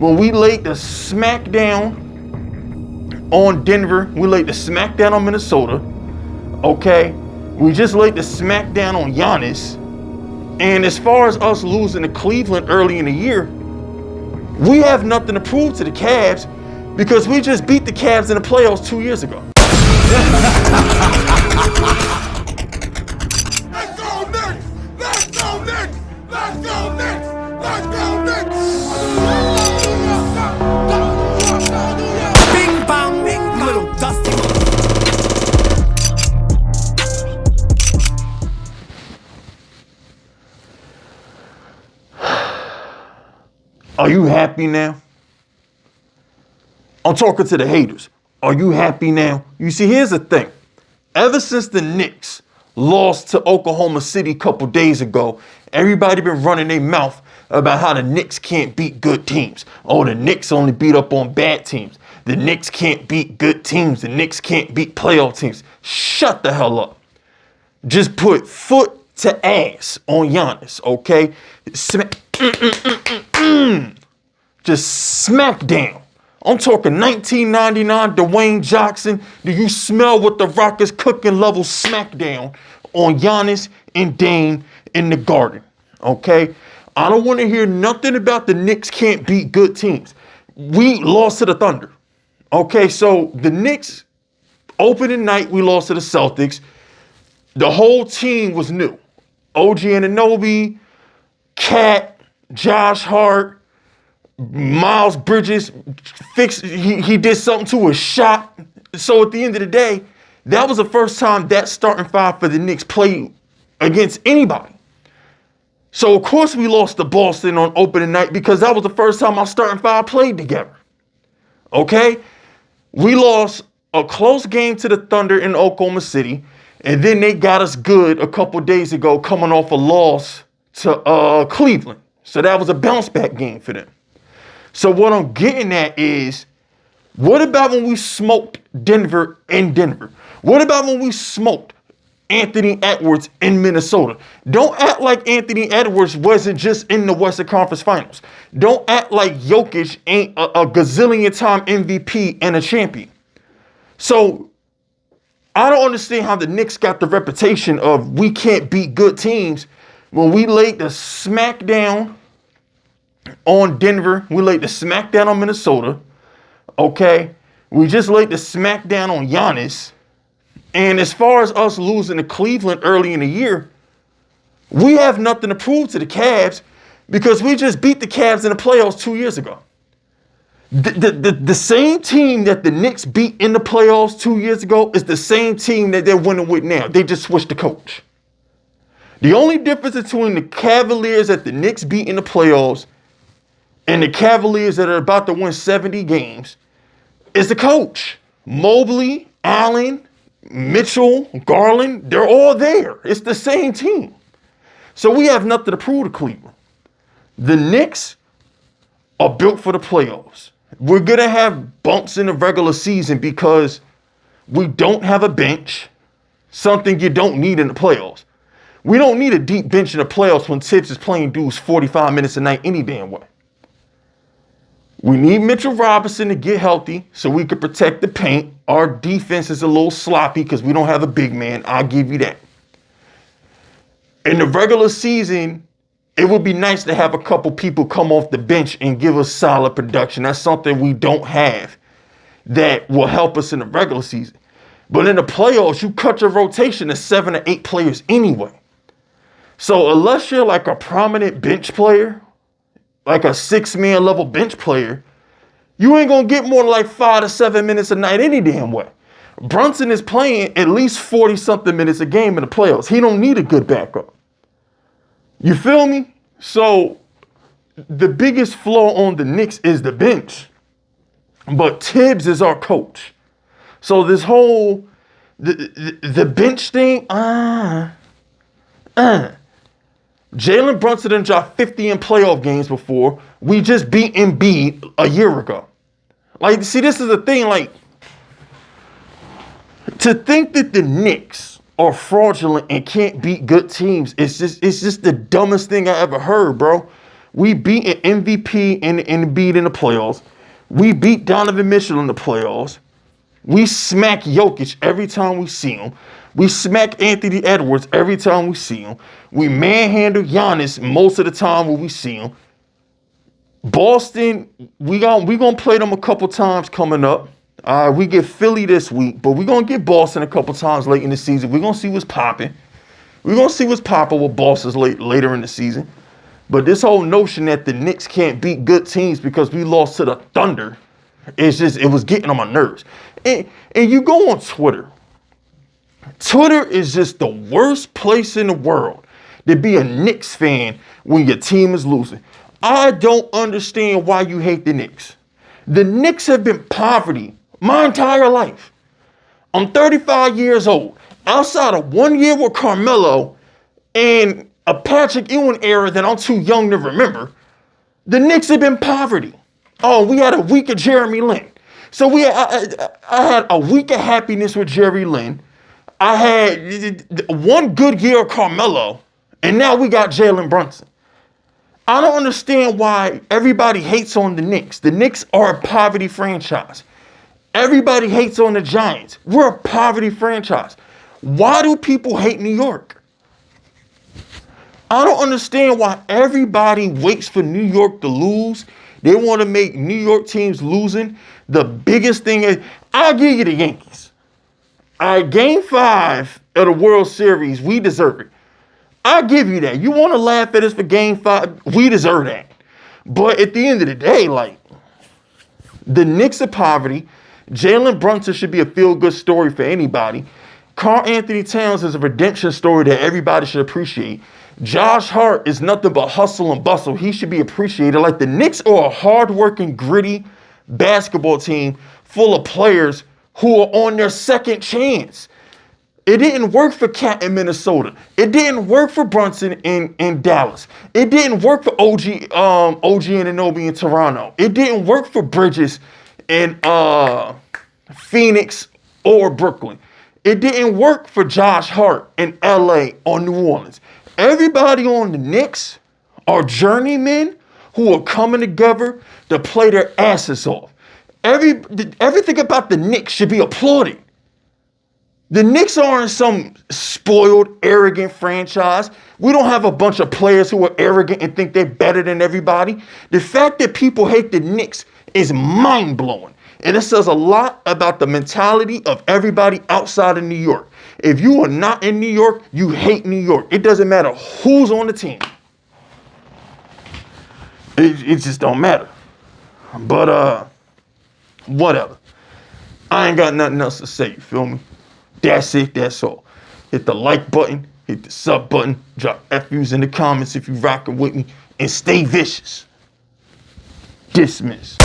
when we laid the smackdown on Denver, we laid the smackdown on Minnesota, okay? We just laid the smackdown on Giannis. And as far as us losing to Cleveland early in the year, we have nothing to prove to the Cavs because we just beat the Cavs in the playoffs 2 years ago. Let's go Knicks! Let's go Knicks! Let's go Knicks! Let's go Knicks! Bing bong, bing, little dusty. Are you happy now? I'm talking to the haters. Are you happy now? You see, here's the thing. Ever since the Knicks lost to Oklahoma City a couple days ago, everybody been running their mouth about how the Knicks can't beat good teams. Oh, the Knicks only beat up on bad teams. The Knicks can't beat good teams. The Knicks can't beat playoff teams. Shut the hell up. Just put foot to ass on Giannis, okay? Just smack down. I'm talking 1999 Dwayne Johnson. Do you smell what the Rockets cooking level smackdown on Giannis and Dame in the Garden? Okay? I don't want to hear nothing about the Knicks can't beat good teams. We lost to the Thunder. Okay, so the Knicks, opening night, we lost to the Celtics. The whole team was new. OG Anunoby, Cat, Josh Hart, Miles Bridges, he did something to his shot. So at the end of the day, that was the first time that starting five for the Knicks played against anybody. So of course we lost to Boston on opening night because that was the first time our starting five played together. Okay? We lost a close game to the Thunder in Oklahoma City, and then they got us good a couple days ago coming off a loss to Cleveland. So that was a bounce back game for them. So what I'm getting at is, what about when we smoked Denver in Denver? What about when we smoked Anthony Edwards in Minnesota? Don't act like Anthony Edwards wasn't just in the Western Conference Finals. Don't act like Jokic ain't a gazillion time MVP and a champion. So I don't understand how the Knicks got the reputation of we can't beat good teams when we laid the smackdown on Denver. We laid the smackdown on Minnesota. Okay. We just laid the smackdown on Giannis. And as far as us losing to Cleveland early in the year, we have nothing to prove to the Cavs because we just beat the Cavs in the playoffs 2 years ago. The same team that the Knicks beat in the playoffs 2 years ago is the same team that they're winning with now. They just switched the coach. The only difference between the Cavaliers that the Knicks beat in the playoffs and the Cavaliers that are about to win 70 games is the coach. Mobley, Allen, Mitchell, Garland, they're all there. It's the same team. So we have nothing to prove to Cleveland. The Knicks are built for the playoffs. We're going to have bumps in the regular season because we don't have a bench, something you don't need in the playoffs. We don't need a deep bench in the playoffs when Tibbs is playing dudes 45 minutes a night any damn way. We need Mitchell Robinson to get healthy so we can protect the paint. Our defense is a little sloppy because we don't have a big man. I'll give you that. In the regular season, it would be nice to have a couple people come off the bench and give us solid production. That's something we don't have that will help us in the regular season. But in the playoffs, you cut your rotation to 7 or 8 players anyway. So unless you're like a prominent bench player, like a 6-man level bench player, you ain't going to get more than like 5 to 7 minutes a night any damn way. Brunson is playing at least 40-something minutes a game in the playoffs. He don't need a good backup. You feel me? So the biggest flaw on the Knicks is the bench. But Tibbs is our coach. So this whole, the bench thing, Jalen Brunson done dropped 50 in playoff games before. We just beat Embiid a year ago. Like, see, this is the thing, like, to think that the Knicks are fraudulent and can't beat good teams, it's just the dumbest thing I ever heard, bro. We beat an MVP and beat in the playoffs. We beat Donovan Mitchell in the playoffs. We smack Jokic every time we see him. We smack Anthony Edwards every time we see him. We manhandle Giannis most of the time when we see him. Boston, we gonna play them a couple times coming up. We get Philly this week, but we're gonna get Boston a couple times late in the season. We're gonna see what's popping. We're gonna see what's popping with Boston later in the season. But this whole notion that the Knicks can't beat good teams because we lost to the Thunder, it was getting on my nerves. And you go on Twitter. Twitter is just the worst place in the world to be a Knicks fan when your team is losing. I don't understand why you hate the Knicks. The Knicks have been poverty my entire life. I'm 35 years old. Outside of 1 year with Carmelo and a Patrick Ewing era that I'm too young to remember, the Knicks have been poverty. Oh, we had a week of Jeremy Lin. So I had a week of happiness with Jerry Lin. I had 1 good year of Carmelo, and now we got Jalen Brunson. I don't understand why everybody hates on the Knicks. The Knicks are a poverty franchise. Everybody hates on the Giants. We're a poverty franchise. Why do people hate New York? I don't understand why everybody waits for New York to lose. They want to make New York teams losing the biggest thing. I'll give you the Yankees. Game 5 of the World Series, we deserve it. I'll give you that. You want to laugh at us for Game 5? We deserve that. But at the end of the day, the Knicks are poverty. Jalen Brunson should be a feel-good story for anybody. Karl Anthony Towns is a redemption story that everybody should appreciate. Josh Hart is nothing but hustle and bustle. He should be appreciated. The Knicks are a hard-working, gritty basketball team full of players who are on their second chance. It didn't work for Cat in Minnesota. It didn't work for Brunson in Dallas. It didn't work for OG Anunoby in Toronto. It didn't work for Bridges in Phoenix or Brooklyn. It didn't work for Josh Hart in LA or New Orleans. Everybody on the Knicks are journeymen who are coming together to play their asses off. Everything about the Knicks should be applauded. The Knicks aren't some spoiled, arrogant franchise. We don't have a bunch of players who are arrogant and think they're better than everybody. The fact that people hate the Knicks is mind-blowing. And it says a lot about the mentality of everybody outside of New York. If you are not in New York, you hate New York. It doesn't matter who's on the team. It just don't matter. But whatever. I ain't got nothing else to say, you feel me? That's it, that's all. Hit the like button, hit the sub button, drop FUs in the comments if you rocking with me, and stay vicious. Dismiss.